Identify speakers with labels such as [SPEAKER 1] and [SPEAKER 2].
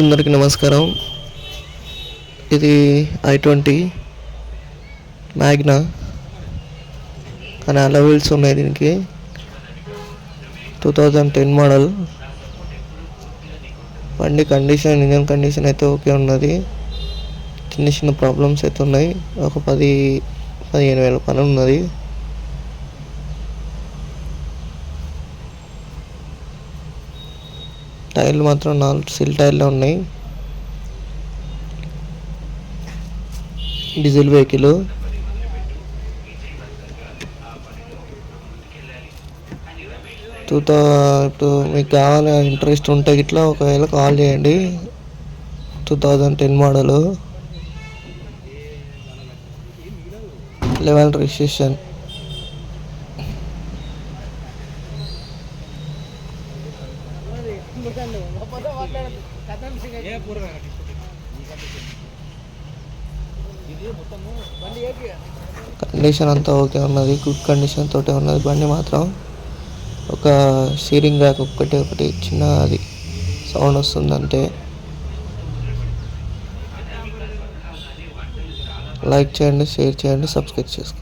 [SPEAKER 1] అందరికీ నమస్కారం. ఇది i20 మ్యాగ్నా కానీ అలా వీల్స్ ఉన్నాయి. దీనికి 2010 మోడల్. బండి కండిషన్, ఇంజన్ కండిషన్ అయితే ఓకే ఉన్నది. చిన్న చిన్న ప్రాబ్లమ్స్ అయితే ఉన్నాయి. ఒక 10-15 వేల పని ఉన్నది. టైర్లు మాత్రం 4 సిల్ టైర్లు ఉన్నాయి. Diesel vehicle. ఇప్పుడు మీకు కావాలి ఇంట్రెస్ట్ ఉంటే ఇట్లా ఒకవేళ కాల్ చేయండి. 2010 మోడలు, 11 రిజిస్ట్రేషన్. కండిషన్ అంతా ఓకే ఉన్నది. గుడ్ కండిషన్ తోటే ఉన్నది. బండి మాత్రం ఒక స్టీరింగ్ ర్యాక్ ఒకటి చిన్న అది సౌండ్ వస్తుంది అంతే. లైక్ చేయండి, షేర్ చేయండి, సబ్స్క్రైబ్ చేసుకోండి.